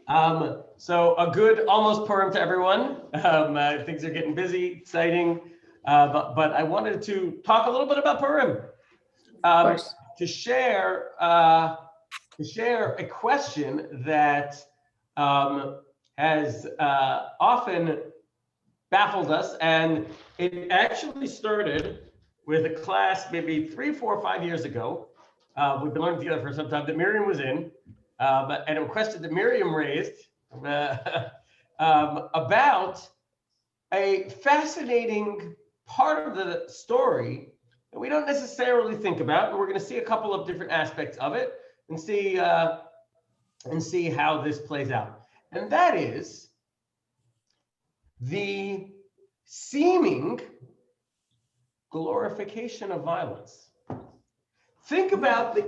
So a good almost Purim to everyone. Things are getting busy, exciting, but I wanted to talk a little bit about Purim. To share a question that has often baffled us, and it actually started with a class maybe 3, 4, 5 years ago. We've been learning together for some time that Miriam was in, and a question that Miriam raised about a fascinating part of the story that we don't necessarily think about, and we're going to see a couple of different aspects of it and see how this plays out. And that is the seeming glorification of violence. Think about the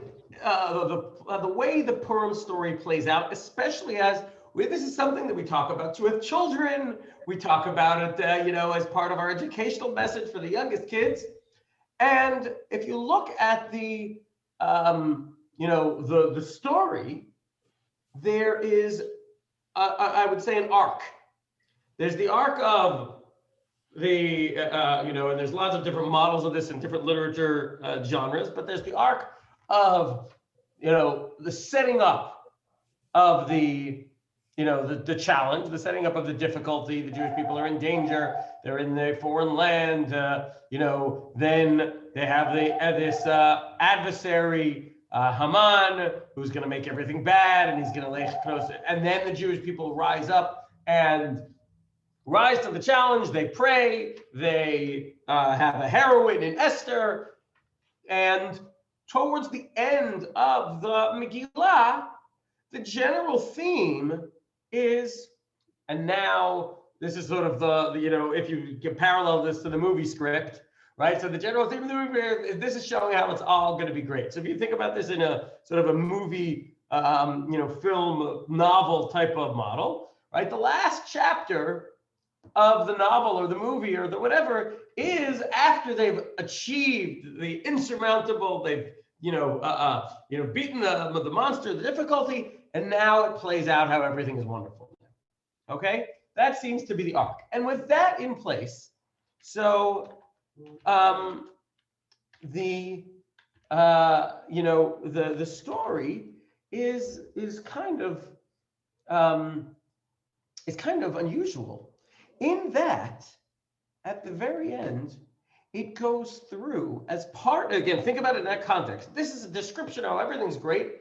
way the Purim story plays out, especially as this is something that we talk about with children. We talk about it, as part of our educational message for the youngest kids. And if you look at the story, there is, I would say, an arc. There's the arc of the, and there's lots of different models of this in different literature genres, but there's the arc of, the setting up of the challenge, the setting up of the difficulty. The Jewish people are in danger. They're in the foreign land. Then they have this adversary, Haman, who's going to make everything bad, and he's going to lay close. And then the Jewish people rise up and rise to the challenge. They pray. They have a heroine in Esther. And towards the end of the Megillah, the general theme is, and now this is sort of the if you can parallel this to the movie script, right? So the general theme of the movie, this is showing how it's all going to be great. So if you think about this in a sort of a movie, film novel type of model, right? The last chapter of the novel or the movie or the whatever is after they've achieved the insurmountable, they've beaten the monster, the difficulty, and now it plays out how everything is wonderful. Okay, that seems to be the arc. And with that in place, so the story is kind of unusual in that at the very end it goes through as part, again, think about it in that context. This is a description of how everything's great.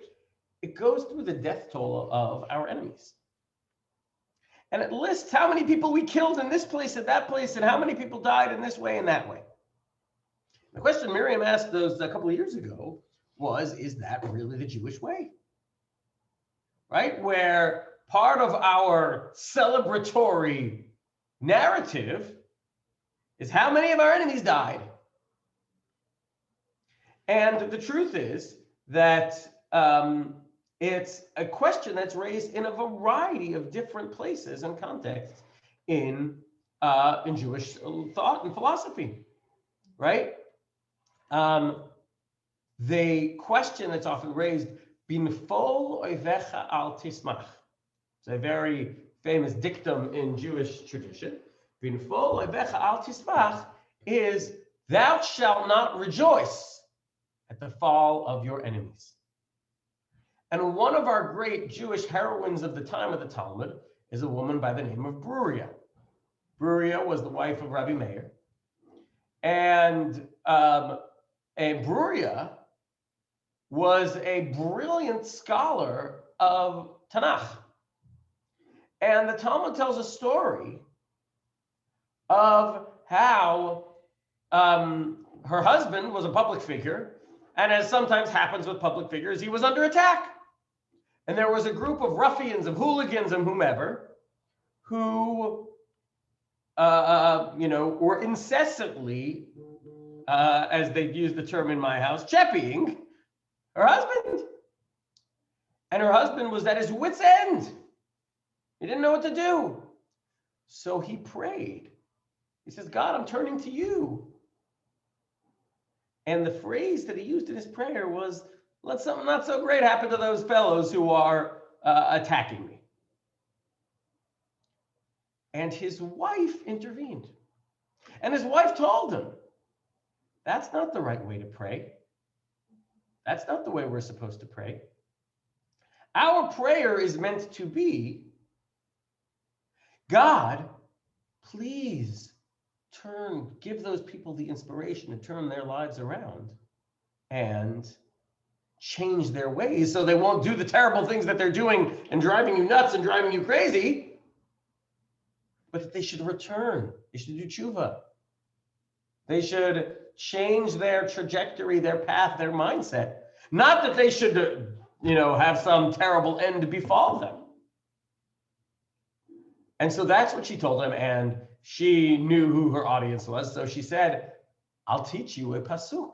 It goes through the death toll of our enemies. And it lists how many people we killed in this place and that place, and how many people died in this way and that way. The question Miriam asked those a couple of years ago was, is that really the Jewish way? Right? Where part of our celebratory narrative is how many of our enemies died. And the truth is that it's a question that's raised in a variety of different places and contexts in Jewish thought and philosophy, right? The question that's often raised, binfol oivecha al tismach. It's a very famous dictum in Jewish tradition. Binfol oivecha al tismach is, thou shalt not rejoice at the fall of your enemies. And one of our great Jewish heroines of the time of the Talmud is a woman by the name of Bruria. Bruria was the wife of Rabbi Meir. And Bruria was a brilliant scholar of Tanakh. And the Talmud tells a story of how her husband was a public figure, and as sometimes happens with public figures, he was under attack. And there was a group of ruffians, of hooligans, and whomever, who, were incessantly, as they'd use the term in my house, cheppying her husband. And her husband was at his wit's end. He didn't know what to do. So he prayed. He says, God, I'm turning to you. And the phrase that he used in his prayer was, let something not so great happen to those fellows who are attacking me. And his wife intervened. And his wife told him, that's not the right way to pray. That's not the way we're supposed to pray. Our prayer is meant to be, God, please give those people the inspiration to turn their lives around and change their ways so they won't do the terrible things that they're doing and driving you nuts and driving you crazy, but that they should return. They should do tshuva. They should change their trajectory, their path, their mindset. Not that they should, have some terrible end befall them. And so that's what she told him, and she knew who her audience was. So she said, I'll teach you a pasuk.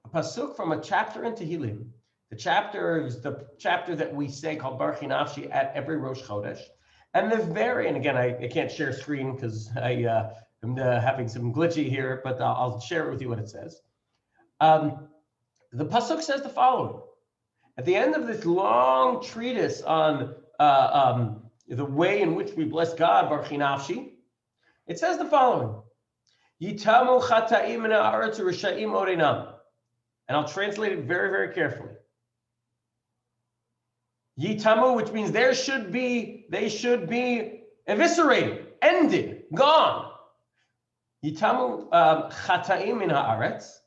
A pasuk from a chapter in Tehillim. The chapter is the chapter that we say called Baruch Nafshi at every Rosh Chodesh. And and again, I can't share screen because I'm having some glitchy here, but I'll share it with you what it says. The pasuk says the following. At the end of this long treatise on the way in which we bless God, Baruch Nafshi, it says the following. Yitamu chata'im min ha'aretz u'risha'im orinam. And I'll translate it very, very carefully. Yitamu, which means they should be eviscerated, ended, gone. Yitamu chata'im min ha'aretz.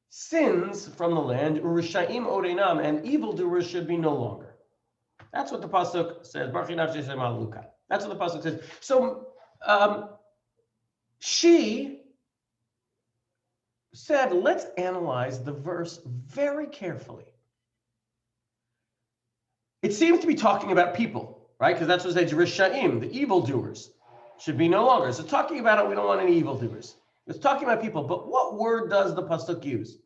Sins from the land, u'risha'im orinam, and evildoers should be no longer. That's what the pasuk says. Baruch nafshi sema Luka. That's what the pasuk says. So she said, let's analyze the verse very carefully. It seems to be talking about people, right? Because that's what it says, Risha'im, the evildoers, should be no longer. So talking about it, we don't want any evildoers. It's talking about people, but what word does the pasuk use?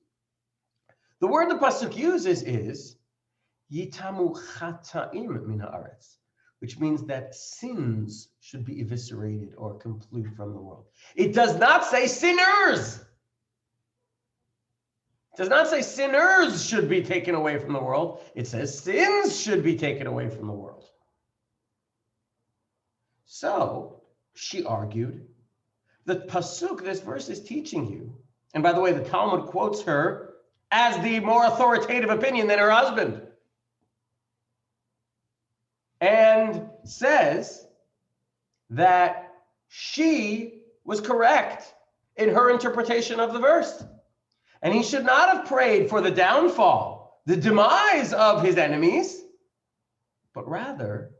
The word the pasuk uses is Yitamu chata'im min ha'aretz, which means that sins should be eviscerated or complete from the world. It does not say sinners. It does not say sinners should be taken away from the world. It says sins should be taken away from the world. So she argued, the pasuk, this verse is teaching you, and by the way, the Talmud quotes her as the more authoritative opinion than her husband, and says that she was correct in her interpretation of the verse. And he should not have prayed for the downfall, the demise of his enemies, but rather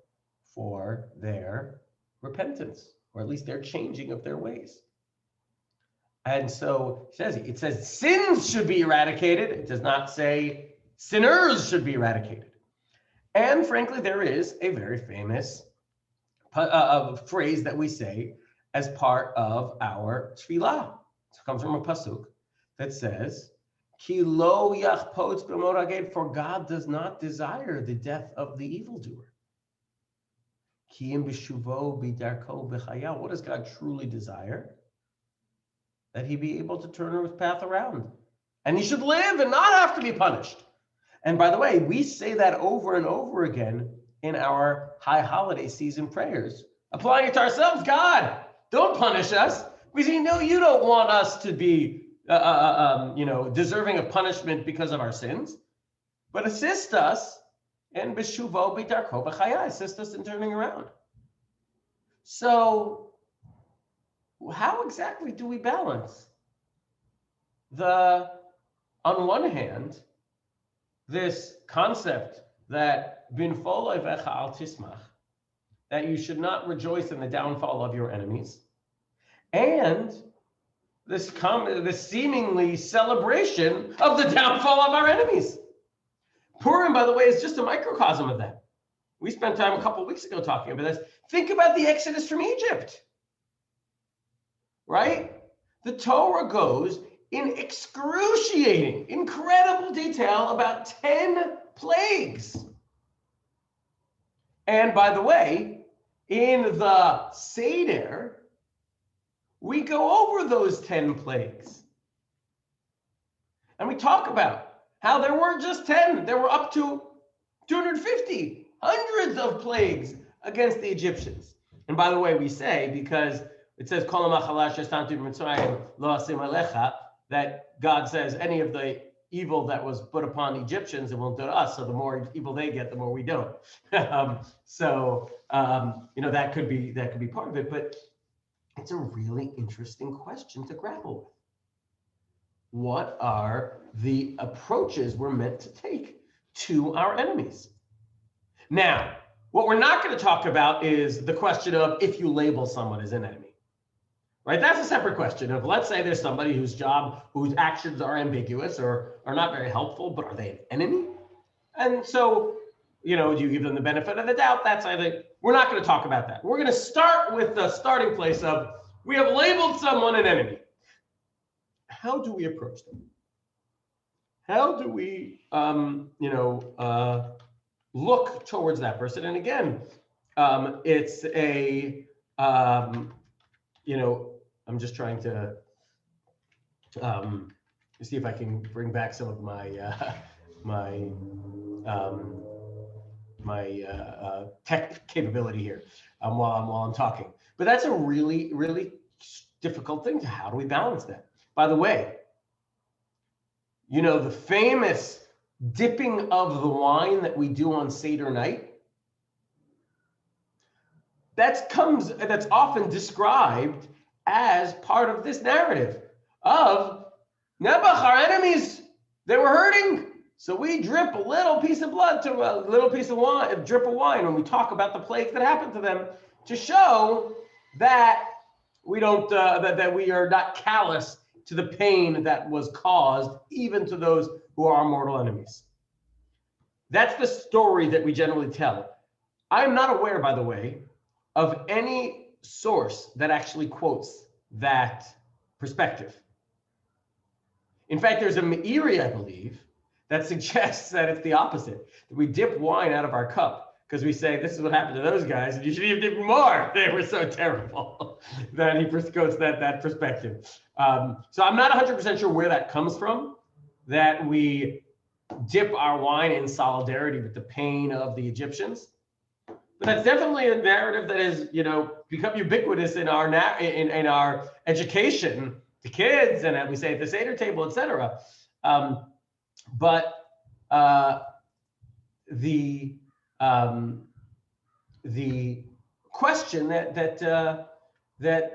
for their repentance, or at least their changing of their ways. And so it says sins should be eradicated. It does not say sinners should be eradicated. And frankly, there is a very famous phrase that we say as part of our tefillah. It comes from a pasuk that says, Ki lo yachpotz b'mod haged, for God does not desire the death of the evildoer. Ki im b'shuvo b'darko b'chaya. What does God truly desire? That he be able to turn his path around. And he should live and not have to be punished. And by the way, we say that over and over again in our high holiday season prayers, applying it to ourselves. God, don't punish us. We say, no, you don't want us to be deserving of punishment because of our sins, but assist us in b'shuvo b'darko b'chaya, assist us in turning around. So how exactly do we balance on one hand, this concept that binfol oivecha al tismach, that you should not rejoice in the downfall of your enemies, and this seemingly celebration of the downfall of our enemies. Purim, by the way, is just a microcosm of that. We spent time a couple of weeks ago talking about this. Think about the Exodus from Egypt, right? The Torah goes in excruciating, incredible detail about 10 plagues. And by the way, in the Seder, we go over those 10 plagues. And we talk about how there weren't just 10, there were up to 250, hundreds of plagues against the Egyptians. And by the way, we say, because it says, that God says any of the evil that was put upon Egyptians, it won't do to us. So the more evil they get, the more we don't. That could be part of it. But it's a really interesting question to grapple with. What are the approaches we're meant to take to our enemies? Now, what we're not going to talk about is the question of if you label someone as an enemy, right? That's a separate question. If let's say there's somebody whose actions are ambiguous or are not very helpful, but are they an enemy? And so, do you give them the benefit of the doubt? We're not going to talk about that. We're going to start with the starting place of we have labeled someone an enemy. How do we approach them? How do we, look towards that person? And again, it's a, I'm just trying to see if I can bring back some of my tech capability here while I'm talking. But that's a really, really difficult thing. How do we balance that? By the way, the famous dipping of the wine that we do on Seder night, that's often described as part of this narrative of Nebuch, our enemies, they were hurting. So we drip a little piece of blood to a little piece of wine, a drip of wine, when we talk about the plagues that happened to them, to show that we don't, that we are not callous to the pain that was caused even to those who are our mortal enemies. That's the story that we generally tell. I'm not aware, by the way, of any source that actually quotes that perspective. In fact, there's a Meiri, I believe, that suggests that it's the opposite. That we dip wine out of our cup because we say, this is what happened to those guys, and you should even dip more. They were so terrible. That he quotes that perspective. So I'm not 100% sure where that comes from, that we dip our wine in solidarity with the pain of the Egyptians. But that's definitely a narrative that has, become ubiquitous in our in our education to kids, and we say at the Seder table, etc. But the question that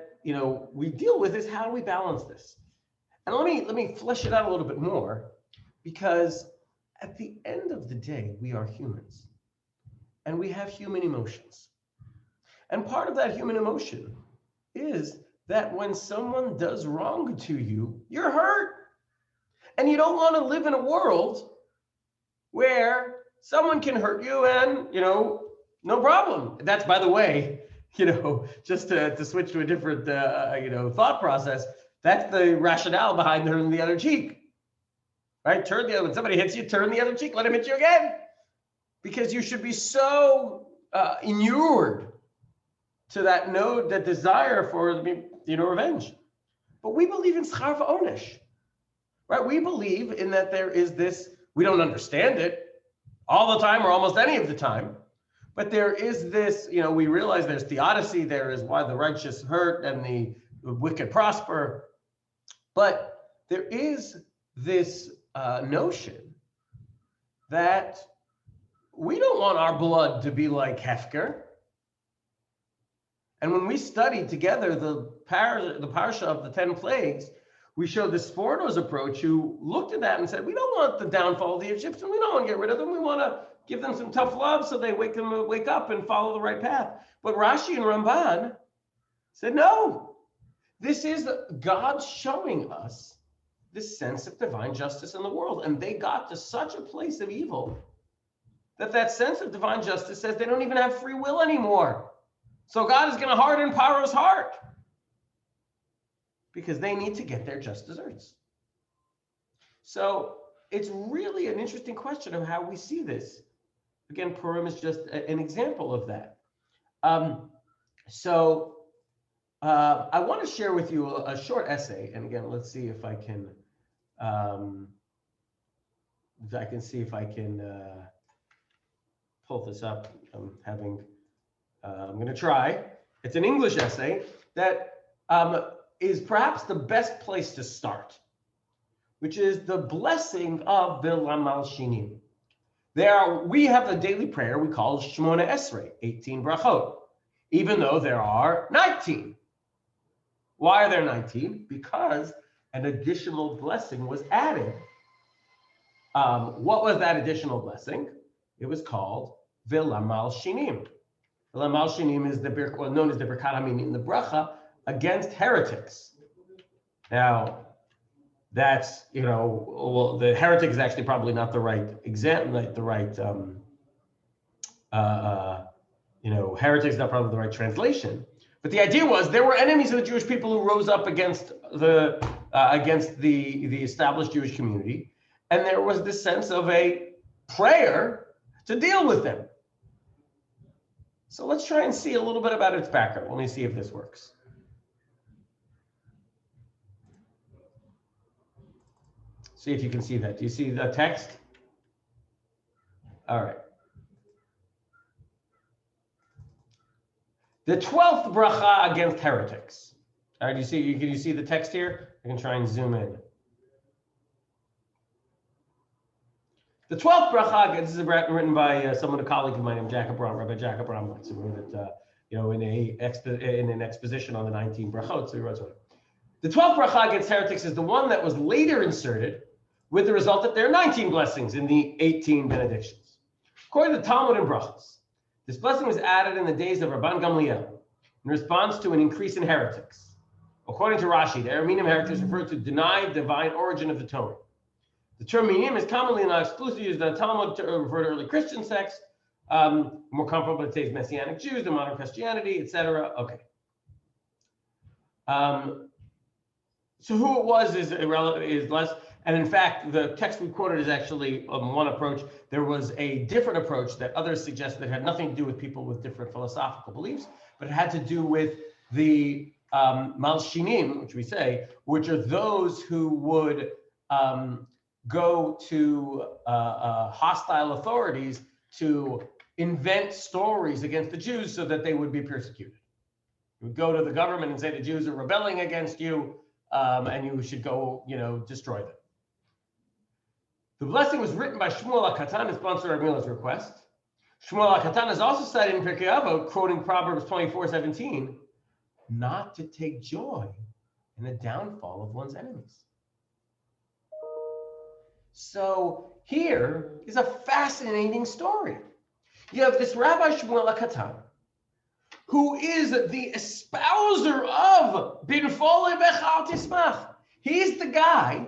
we deal with is, how do we balance this? And let me flesh it out a little bit more, because at the end of the day, we are humans and we have human emotions. And part of that human emotion is that when someone does wrong to you, you're hurt. And you don't want to live in a world where someone can hurt you and, no problem. That's, by the way, just to switch to a different, thought process, that's the rationale behind turning the other cheek, right? When somebody hits you, turn the other cheek, let him hit you again. Because you should be so inured to that desire for, revenge. But we believe in schar v'onesh, right? We believe in that there is this, we don't understand it all the time or almost any of the time, but there is this, we realize there's theodicy, there is why the righteous hurt and the wicked prosper. But there is this notion that we don't want our blood to be like Hefker. And when we studied together the parsha of the 10 plagues, we showed the Sforno's approach, who looked at that and said, we don't want the downfall of the Egyptians. We don't want to get rid of them. We want to give them some tough love so they wake up and follow the right path. But Rashi and Ramban said, no, this is God showing us this sense of divine justice in the world. And they got to such a place of evil that sense of divine justice says they don't even have free will anymore. So God is going to harden Paro's heart because they need to get their just desserts. So it's really an interesting question of how we see this. Again, Purim is just an example of that. I want to share with you a short essay. And again, let's see if I can, pull this up. I'm having I'm going to try. It's an English essay that is perhaps the best place to start, which is the blessing of the Lama Shinim. We have a daily prayer we call Shmona Esrei, 18 brachot, even though there are 19. Why are there 19? Because an additional blessing was added. What was that additional blessing? It was called V'lamal Shinim. V'lamal Shinim is known as the Birkat Haminim, the Bracha against heretics. Now, that's, well, the heretic is actually probably not the right example, like the right, heretic is not probably the right translation. But the idea was there were enemies of the Jewish people who rose up against the established Jewish community, and there was this sense of a prayer to deal with them. So let's try and see a little bit about its background. Let me see if this works. See if you can see that. Do you see the text? All right. The 12th bracha against heretics. All right, can you see the text here? I can try and zoom in. The 12th bracha, this is written by a colleague of mine named Rabbi Jacob Bramlitz, who wrote it, in an exposition on the 19 brachot. So he wrote something. The 12th bracha against heretics is the one that was later inserted, with the result that there are 19 blessings in the 18 benedictions. According to Talmud and Brachos, this blessing was added in the days of Rabban Gamliel in response to an increase in heretics. According to Rashi, the Araminim heretics refer to denied divine origin of the Torah. The term minim is commonly not exclusively used in the Talmud to refer to early Christian sects, more comparable to today's Messianic Jews, the modern Christianity, etc. Okay. So who it was is irrelevant, is less. And in fact, the text we quoted is actually one approach. There was a different approach that others suggested that had nothing to do with people with different philosophical beliefs, but it had to do with the malshinim, which are those who would go to hostile authorities to invent stories against the Jews so that they would be persecuted. You would go to the government and say the Jews are rebelling against you, and you should go, destroy them. The blessing was written by Shmuel HaKatan in response to Rabbi Miller's request. Shmuel HaKatan is also cited in Pirkei Avot, quoting Proverbs 24:17, not to take joy in the downfall of one's enemies. So here is a fascinating story. You have this Rabbi Shmuel HaKatan, who is the espouser of Binfole Bechal Tismach. He's the guy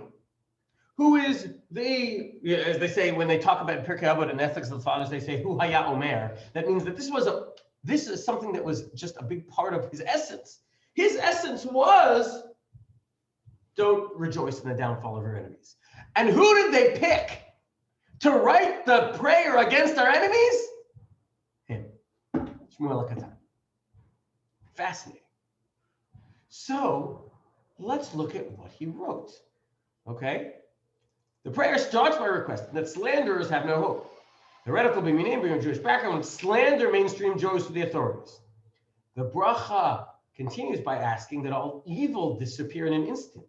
who is as they say when they talk about Pirkei Avot and ethics of the fathers, they say Hu Haya Omer. That means that this is something that was just a big part of his essence. His essence was don't rejoice in the downfall of your enemies. And who did they pick to write the prayer against our enemies? Him, Shmuel HaKatan. Fascinating. So let's look at what he wrote. Okay? The prayer starts by requesting that slanderers have no hope. Heretical b'minim, bring a Jewish background, would slander mainstream Jews to the authorities. The bracha continues by asking that all evil disappear in an instant,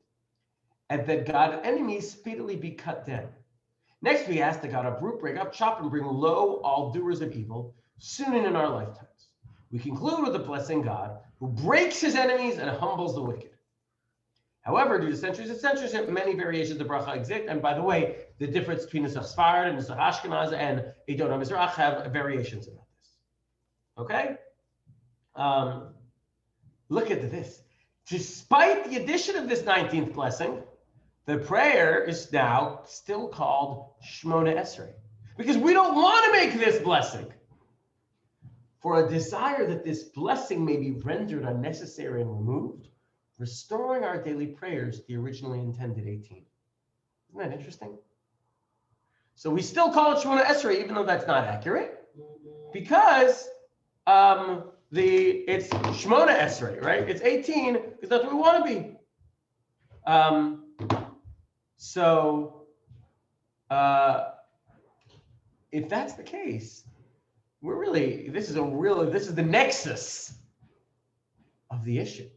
and that God's enemies speedily be cut down. Next, we ask that God uproot, break up, chop, and bring low all doers of evil soon and in our lifetimes. We conclude with the blessing God, who breaks his enemies and humbles the wicked. However, due to centuries of censorship, many variations of bracha exist. And by the way, the difference between Nusach Sfarad and Nusach Ashkenaz and Eidon HaMizrach have variations about this. Okay? Look at this. Despite the addition of this 19th blessing, the prayer is now still called Shmona Esrei, because we don't want to make this blessing. For a desire that this blessing may be rendered unnecessary and removed, restoring our daily prayers to the originally intended 18. Isn't that interesting? So we still call it Shmona Esrei, even though that's not accurate, because it's Shmona Esrei, right? It's 18 because that's what we want to be. So if that's the case, this is the nexus of the issue,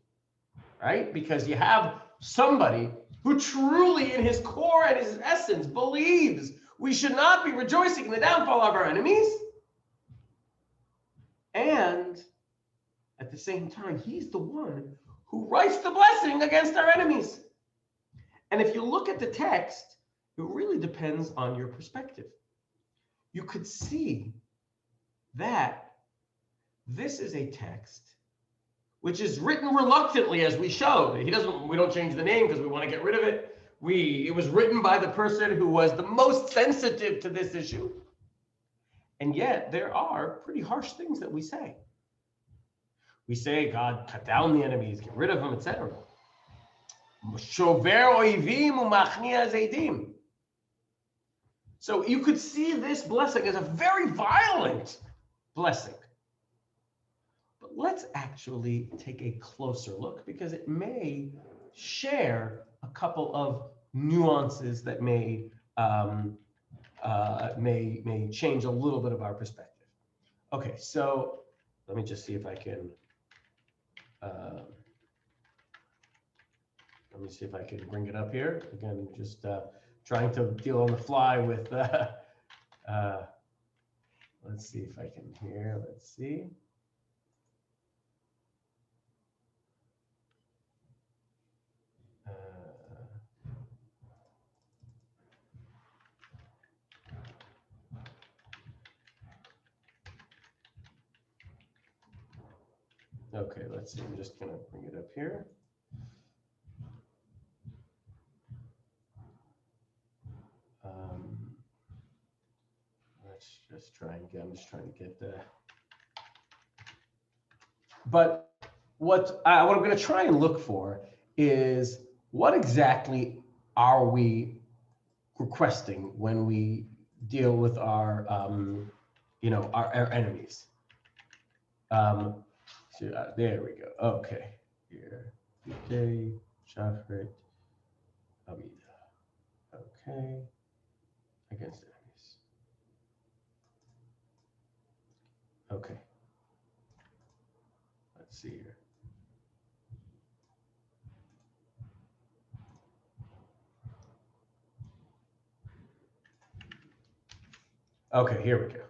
right? Because you have somebody who truly in his core and his essence believes we should not be rejoicing in the downfall of our enemies. And at the same time, he's the one who writes the blessing against our enemies. And if you look at the text, it really depends on your perspective. You could see that this is a text which is written reluctantly, as we showed. We don't change the name because we want to get rid of it. It was written by the person who was the most sensitive to this issue. And yet there are pretty harsh things that we say. We say, God, cut down the enemies, get rid of them, etc. So you could see this blessing as a very violent blessing. But let's actually take a closer look, because it may share a couple of nuances that may change a little bit of our perspective. Okay, so let me just see if I can bring it up here. Again, just trying to deal on the fly with, let's see if I can hear, let's see. Okay, let's see, I'm just gonna bring it up here. Let's just try and get, I'm just trying to get the, but what I'm going to try and look for is what exactly are we requesting when we deal with our, our enemies. So, there we go. Okay, here, day, Shachrit, Amida. Okay, against enemies. Okay, let's see here. Okay, here we go.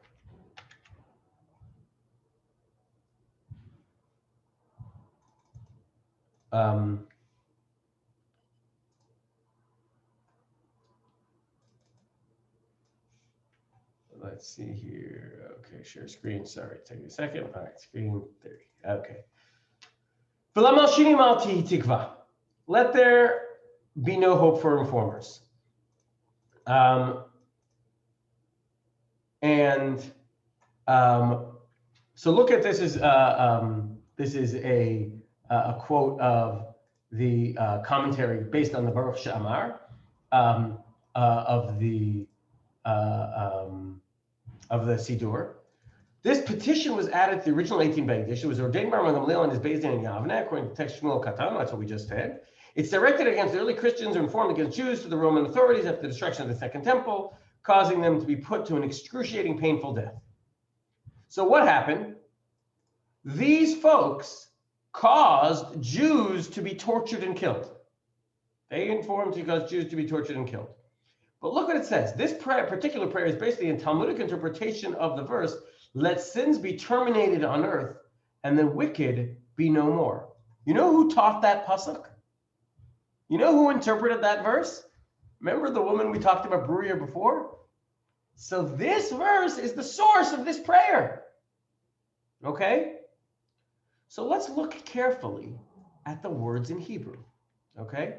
Let's see here. Okay, share screen. Sorry, take a second. All right, screen 30. Okay. Let there be no hope for informers. So look at this is a quote of the commentary based on the Baruch She'amar of the Siddur. This petition was added to the original 18 edition. It was ordained by Gamliel and his Beis Din in Yavne, according to text Shmuel Katan. That's what we just had. It's directed against the early Christians who informed against Jews to the Roman authorities after the destruction of the Second Temple, causing them to be put to an excruciating, painful death. So what happened? These folks caused Jews to be tortured and killed. They informed to cause Jews to be tortured and killed. But look what it says. This particular prayer is basically a Talmudic interpretation of the verse, let sins be terminated on earth and the wicked be no more. You know who taught that pasuk? You know who interpreted that verse? Remember the woman we talked about Brurier before? So this verse is the source of this prayer. Okay? So let's look carefully at the words in Hebrew. Okay?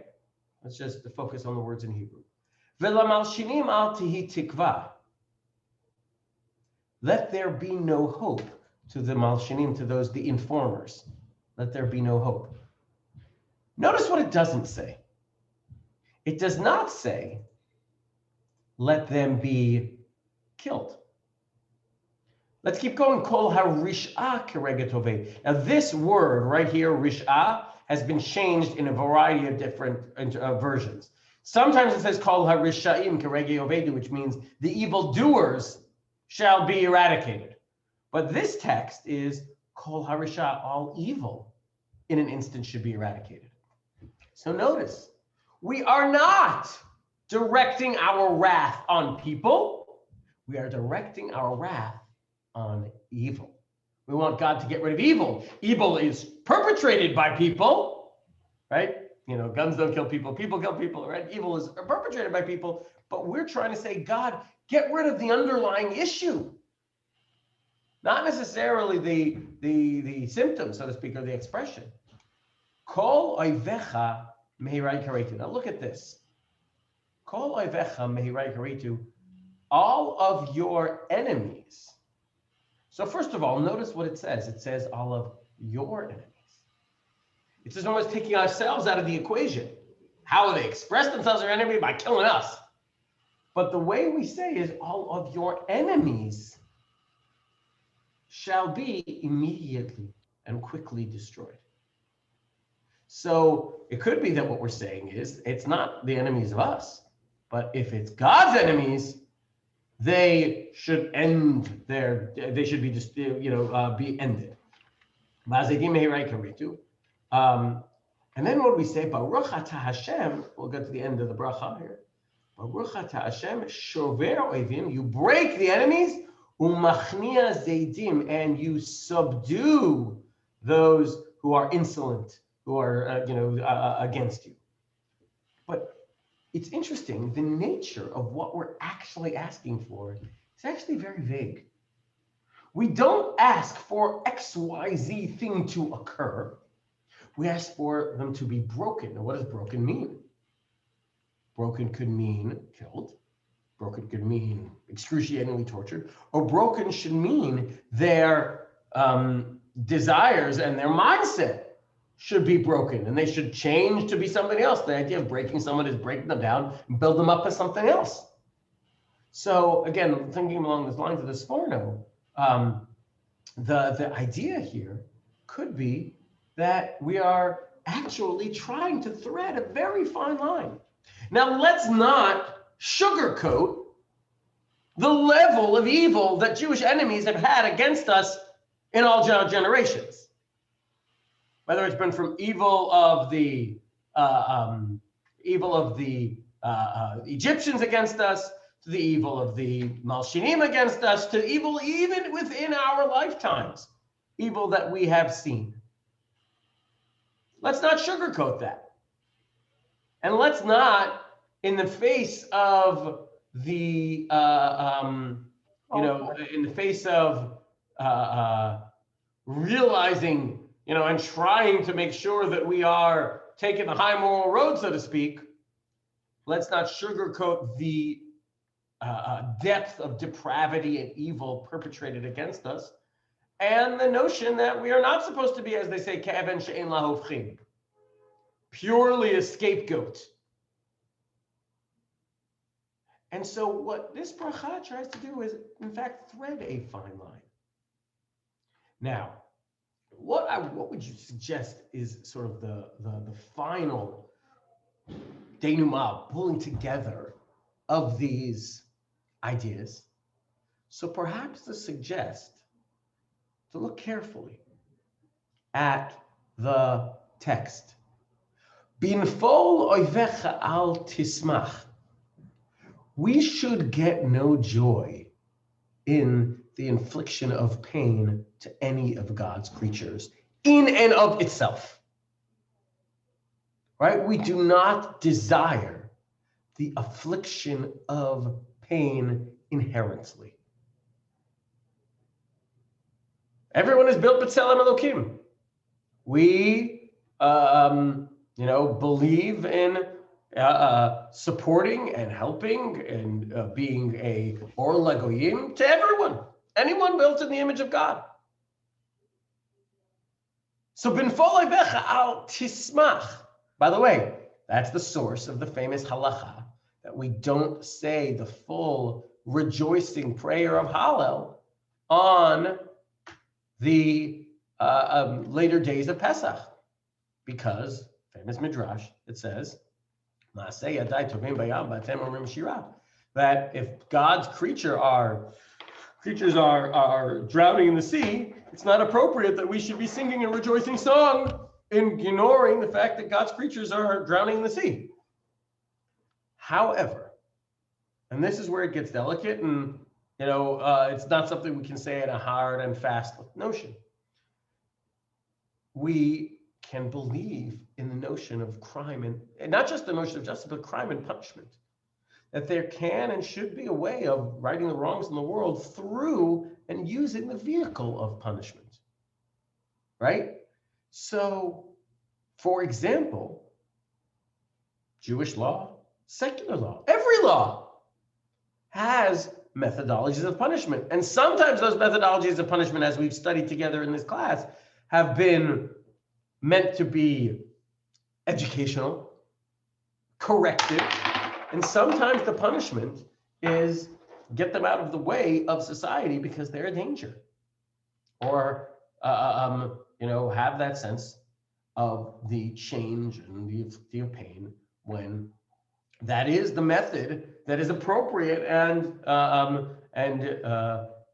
Let's just focus on the words in Hebrew. V'lamalshinim al tihi tikva. Let there be no hope to the malshinim, to those, the informers. Let there be no hope. Notice what it doesn't say. It does not say, let them be killed. Let's keep going. Kol ha-rish'a kerega tovei. Now this word right here, rish'a, has been changed in a variety of different versions. Sometimes it says kol ha-risha'im kerega yovedu, which means the evildoers shall be eradicated. But this text is Kol Harisha, all evil in an instant should be eradicated. So notice, we are not directing our wrath on people. We are directing our wrath on evil. We want God to get rid of evil. Evil is perpetrated by people, right? Guns don't kill people, people kill people, right? Evil is perpetrated by people, but we're trying to say, God, get rid of the underlying issue. Not necessarily the symptom, so to speak, or the expression. Kol oivecha mehirai karetu. Now look at this. Kol oivecha mehirai karetu. All of your enemies. So first of all, notice what it says. It says all of your enemies. It's just almost taking ourselves out of the equation. How they express themselves as our enemy? By killing us. But the way we say is all of your enemies shall be immediately and quickly destroyed. So it could be that what we're saying is it's not the enemies of us, but if it's God's enemies, they should end they should be just be ended. And then what we say, Baruch Atah Hashem, we'll get to the end of the bracha here. Baruch Atah Hashem, shover oivim, you break the enemies, umachnia zeidim, and you subdue those who are insolent, who are against you. But it's interesting, the nature of what we're actually asking for is actually very vague. We don't ask for XYZ thing to occur. We ask for them to be broken. Now, what does broken mean? Broken could mean killed. Broken could mean excruciatingly tortured. Or broken should mean their desires and their mindset should be broken, and they should change to be something else. The idea of breaking someone is breaking them down and build them up as something else. So again, thinking along the lines of the Sforno, the idea here could be that we are actually trying to thread a very fine line. Now, let's not sugarcoat the level of evil that Jewish enemies have had against us in all generations. Whether it's been from evil of the Egyptians against us, to the evil of the Malshinim against us, to evil even within our lifetimes, evil that we have seen. Let's not sugarcoat that. And let's not, in the face of the, in the face of realizing, and trying to make sure that we are taking the high moral road, so to speak, let's not sugarcoat the depth of depravity and evil perpetrated against us, and the notion that we are not supposed to be, as they say, ke'even she'en la hofchim, purely a scapegoat. And so what this bracha tries to do is, in fact, thread a fine line. Now, what would you suggest is sort of the final denouement, pulling together of these ideas? So perhaps to suggest to look carefully at the text. Binfol oivecha al tismach. We should get no joy in the infliction of pain to any of God's creatures in and of itself. Right? We do not desire the affliction of pain inherently. Everyone is built b'tselem Elokim. We, believe in supporting and helping and being a or legoyim to everyone. Anyone built in the image of God. So binfol oivecha al tismach. By the way, that's the source of the famous halacha that we don't say the full rejoicing prayer of Hallel on the later days of Pesach, because famous midrash, it says that if God's creature are creatures are drowning in the sea, it's not appropriate that we should be singing a rejoicing song, ignoring the fact that God's creatures are drowning in the sea. However, and this is where it gets delicate, and it's not something we can say in a hard and fast notion. We can believe in the notion of crime, and not just the notion of justice, but crime and punishment. That there can and should be a way of righting the wrongs in the world through and using the vehicle of punishment, right? So, for example, Jewish law, secular law, every law has methodologies of punishment. And sometimes those methodologies of punishment, as we've studied together in this class, have been meant to be educational, corrective, and sometimes the punishment is get them out of the way of society because they're a danger, or have that sense of the change and the of pain when that is the method that is appropriate and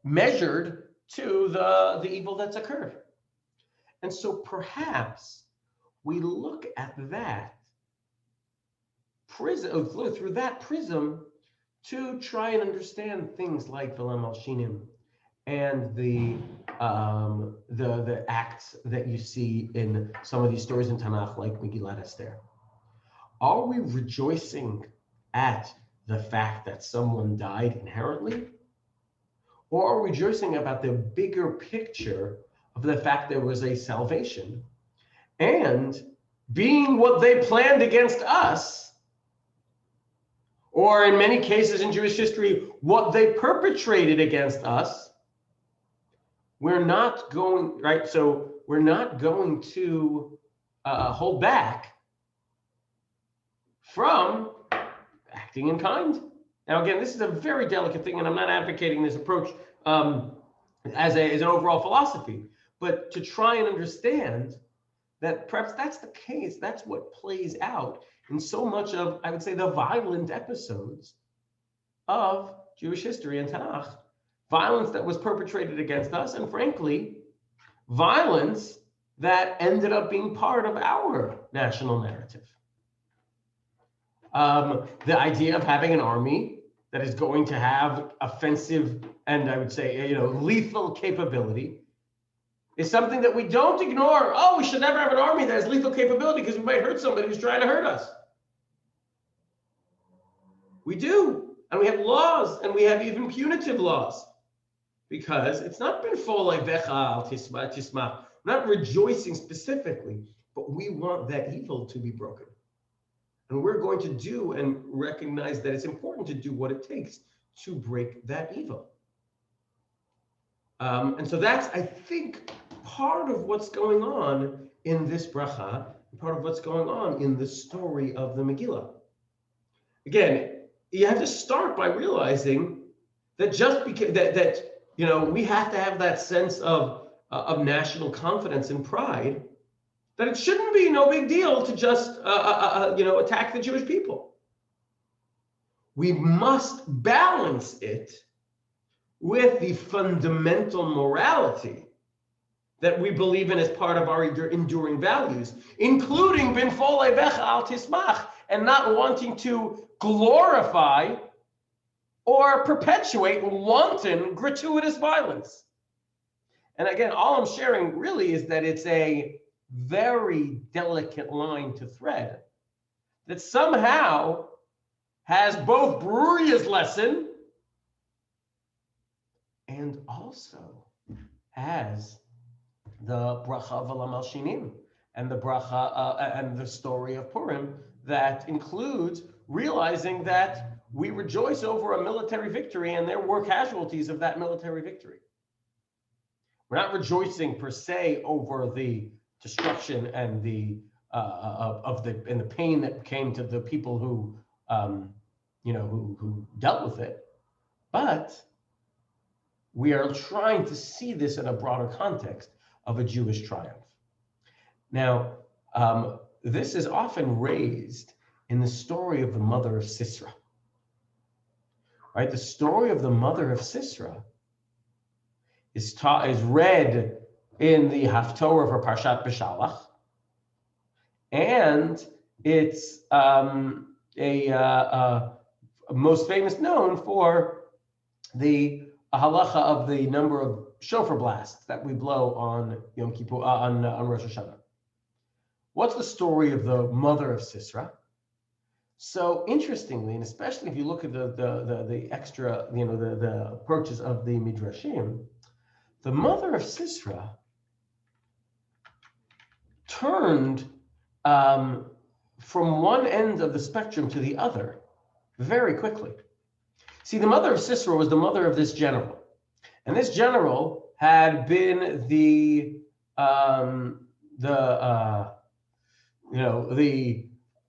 measured to the evil that's occurred. And so perhaps we look at that prism, through that prism, to try and understand things like the Malshinim and the acts that you see in some of these stories in Tanakh, like Megillat Esther. Are we rejoicing at the fact that someone died inherently? Or are we rejoicing about the bigger picture of the fact there was a salvation? And being what they planned against us, or in many cases in Jewish history, what they perpetrated against us, we're not going, right? So we're not going to hold back from acting in kind. Now, again, this is a very delicate thing, and I'm not advocating this approach as an overall philosophy, but to try and understand that perhaps that's the case. That's what plays out in so much of, I would say, the violent episodes of Jewish history and Tanakh. Violence that was perpetrated against us, and frankly, violence that ended up being part of our national narrative. The idea of having an army that is going to have offensive and, I would say, lethal capability is something that we don't ignore. Oh, we should never have an army that has lethal capability because we might hurt somebody who's trying to hurt us. We do, and we have laws, and we have even punitive laws, because it's not been full like Vecha al tisma. We're not rejoicing specifically, but we want that evil to be broken. And we're going to do and recognize that it's important to do what it takes to break that evil. And so that's, I think, part of what's going on in this bracha, part of what's going on in the story of the Megillah. Again, you have to start by realizing that just because we have to have that sense of national confidence and pride, that it shouldn't be no big deal to just attack the Jewish people. We must balance it with the fundamental morality that we believe in as part of our enduring values, including bin fol levecha al tismach, and not wanting to glorify or perpetuate wanton, gratuitous violence. And again, all I'm sharing really is that it's a very delicate line to thread that somehow has both Bruria's lesson and also has the bracha of Malshinim and the bracha and the story of Purim that includes realizing that we rejoice over a military victory and there were casualties of that military victory. We're not rejoicing per se over the destruction and the pain that came to the people who dealt with it, but we are trying to see this in a broader context of a Jewish triumph. Now, this is often raised in the story of the mother of Sisera. Right, the story of the mother of Sisera is read in the Haftorah for Parshat Beshalach, and it's most famous known for the halacha of the number of shofar blasts that we blow on Yom Kippur, on Rosh Hashanah. What's the story of the mother of Sisera? So interestingly, and especially if you look at the extra, the approaches of the Midrashim, the mother of Sisera turned from one end of the spectrum to the other very quickly. See, the mother of Sisera was the mother of this general, and this general had been the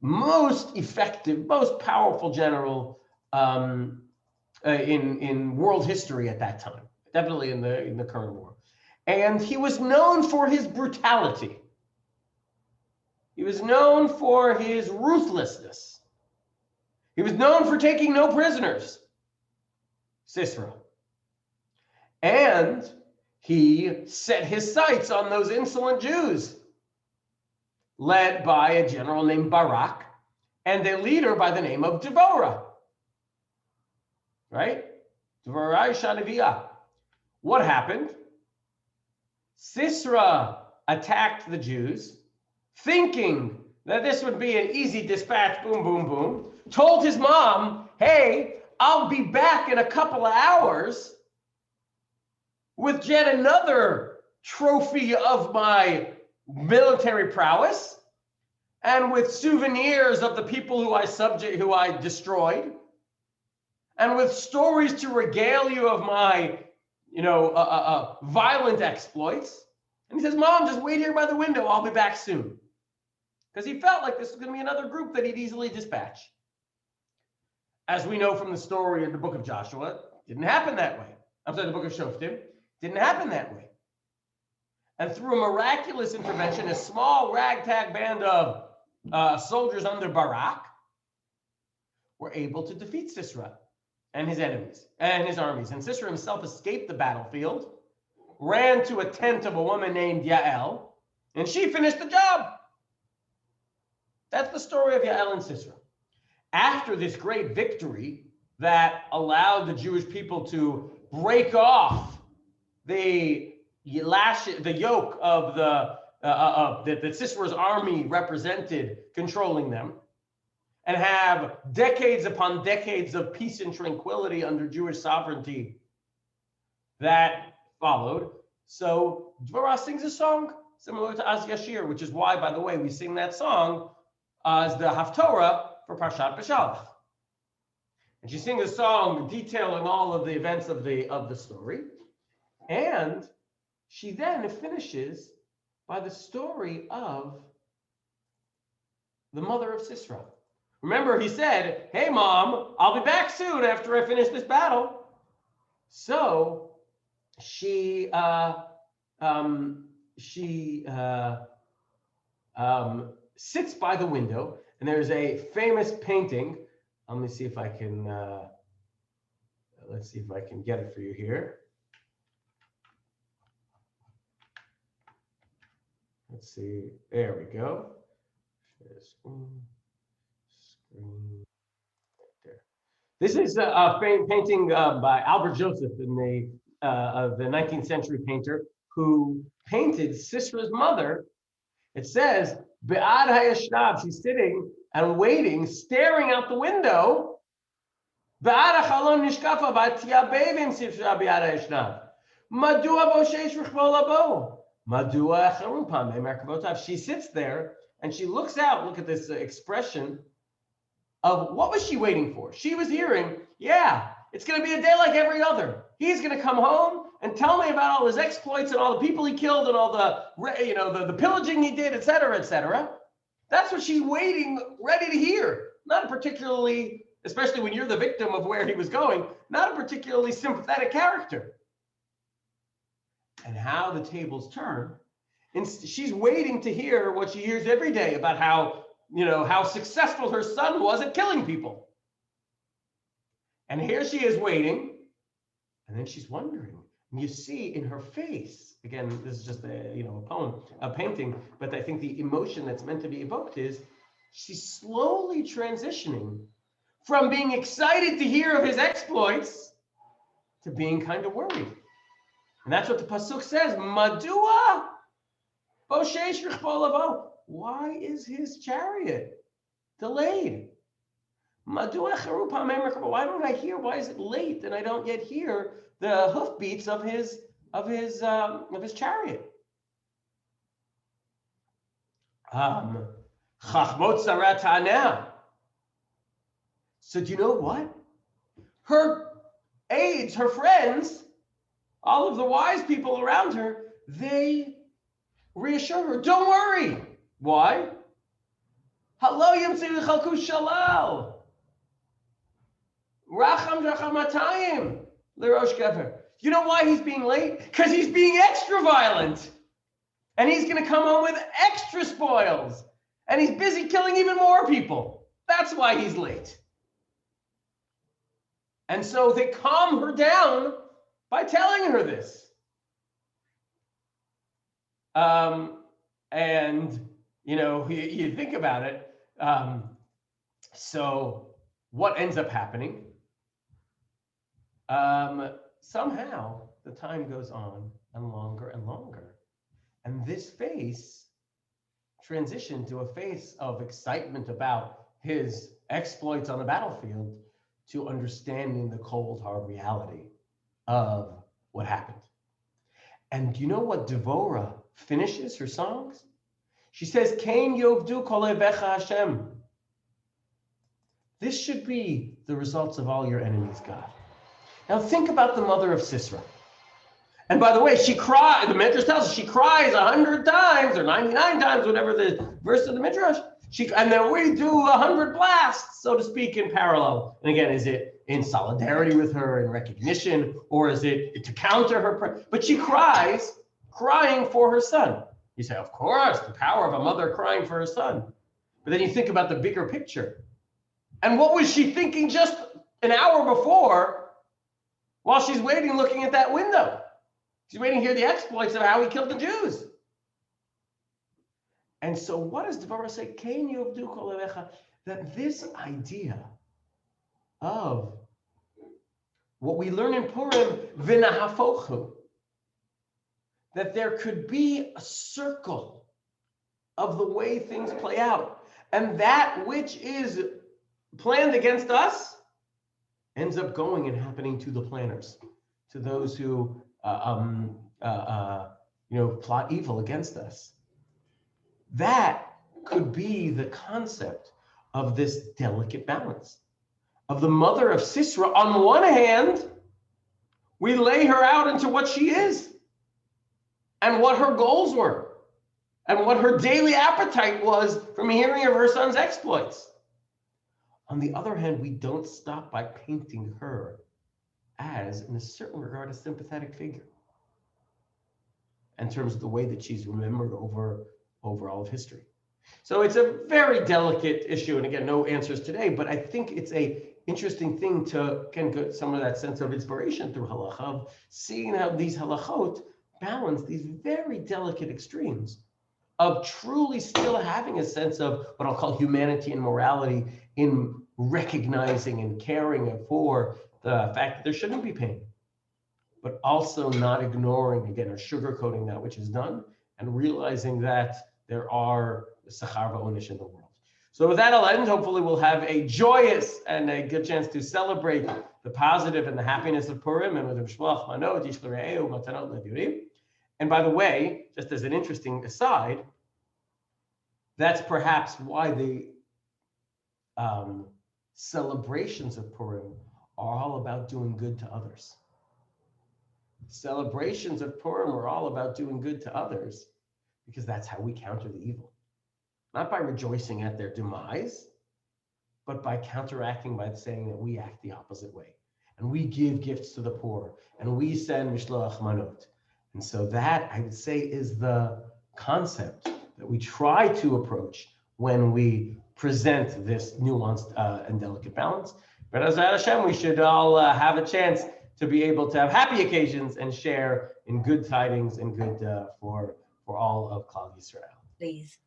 most effective, most powerful general in world history at that time, definitely in the current war. And he was known for his brutality. He was known for his ruthlessness. He was known for taking no prisoners, Sisera. And he set his sights on those insolent Jews, led by a general named Barak and a leader by the name of Devorah. Right? Devorah Shanaviyah. What happened? Sisera attacked the Jews, thinking that this would be an easy dispatch, boom, boom, boom, told his mom, hey, I'll be back in a couple of hours with yet another trophy of my military prowess and with souvenirs of the people who I destroyed, and with stories to regale you of my, violent exploits. And he says, Mom, just wait here by the window. I'll be back soon. Because he felt like this was going to be another group that he'd easily dispatch. As we know from the story in the book of Joshua, it didn't happen that way. I'm sorry, the book of Shoftim, didn't happen that way. And through a miraculous intervention, a small ragtag band of soldiers under Barak were able to defeat Sisera and his enemies and his armies. And Sisera himself escaped the battlefield, ran to a tent of a woman named Yael, and she finished the job. That's the story of Yael and Sisera. After this great victory that allowed the Jewish people to break off the yoke of that Sisera's army represented, controlling them, and have decades upon decades of peace and tranquility under Jewish sovereignty that followed. So Dvorah sings a song similar to Az Yashir, which is why, by the way, we sing that song as the Haftorah for Parshat Beshalach. And she sings a song detailing all of the events of the story. And she then finishes by the story of the mother of Sisera. Remember, he said, hey, Mom, I'll be back soon after I finish this battle. So she sits by the window, and there's a famous painting. Let me see if I can, let's see if I can get it for you here. Let's see, there we go. Screen. Right there. This is a painting by Albert Joseph in the 19th century painter who painted Sisera's mother. It says, Be'ad hayashnav, she's sitting and waiting, staring out the window. Be'ad hachalon nishkafa v'atya bevim Sisera be'ad hayashnav. Madua bo sheish rechmo labo. Madua echaru pamei merkavotav. She sits there and she looks out. Look at this expression of what was she waiting for? She was hearing, yeah, it's going to be a day like every other. He's going to come home and tell me about all his exploits and all the people he killed and all the pillaging he did, et cetera, et cetera. That's what she's waiting, ready to hear. Not a particularly, especially when you're the victim of where he was going, not a particularly sympathetic character. And how the tables turn. And she's waiting to hear what she hears every day about how successful her son was at killing people. And here she is waiting, and then she's wondering, You see in her face, again, this is just a poem, a painting, but I think the emotion that's meant to be evoked is she's slowly transitioning from being excited to hear of his exploits to being kind of worried. And that's what the pasuk says, Madua boshesh richbo lavo. Why is his chariot delayed? Madua cheru pamei merkabo. Why don't I hear? Why is it late and I don't yet hear the hoofbeats of his chariot? Chachmot sarat haneh. So do you know what? Her aides, her friends, all of the wise people around her, they reassure her, don't worry. Why? Halo yimtzu chalku shalal. Racham drachamatayim l'rosh kever. You know why he's being late? Because he's being extra violent. And he's going to come home with extra spoils. And he's busy killing even more people. That's why he's late. And so they calm her down by telling her this. You think about it. So what ends up happening? Somehow the time goes on and longer and longer. And this face transitioned to a face of excitement about his exploits on the battlefield to understanding the cold, hard reality of what happened. And do you know what Devorah finishes her songs? She says, Kain yovdu kol ovecha Hashem. This should be the results of all your enemies, God. Now think about the mother of Sisera. And by the way, she cried, the Midrash tells us she cries 100 times or 99 times, whatever the verse of the Midrash. And then we do 100 blasts, so to speak, in parallel. And again, is it in solidarity with her, in recognition, or is it to counter her prayer? But she cries, crying for her son. You say, of course, the power of a mother crying for her son. But then you think about the bigger picture. And what was she thinking just an hour before while she's waiting, looking at that window? She's waiting to hear the exploits of how he killed the Jews. And so what does Devorah say? Kain yovdu kol ovecha. That this idea of what we learn in Purim, v'nahafochu, that there could be a circle of the way things play out. And that which is planned against us ends up going and happening to the planners, to those who plot evil against us. That could be the concept of this delicate balance of the mother of Sisera. On one hand, we lay her out into what she is and what her goals were and what her daily appetite was from hearing of her son's exploits. On the other hand, we don't stop by painting her as, in a certain regard, a sympathetic figure in terms of the way that she's remembered over all of history. So it's a very delicate issue, and again, no answers today, but I think it's a interesting thing to, again, get some of that sense of inspiration through halacha, of seeing how these halachot balance these very delicate extremes of truly still having a sense of what I'll call humanity and morality in recognizing and caring for the fact that there shouldn't be pain, but also not ignoring, again, or sugarcoating that which is done, and realizing that there are sachar va'onish in the world. So with that, I'll end. Hopefully we'll have a joyous and a good chance to celebrate the positive and the happiness of Purim. And by the way, just as an interesting aside, that's perhaps why the celebrations of Purim are all about doing good to others. Celebrations of Purim are all about doing good to others, because that's how we counter the evil. Not by rejoicing at their demise, but by counteracting by saying that we act the opposite way. And we give gifts to the poor, and we send mishloach manot. And so that, I would say, is the concept that we try to approach when we present this nuanced and delicate balance. But as Hashem, we should all have a chance to be able to have happy occasions and share in good tidings and good for all of Klal Yisrael. Please.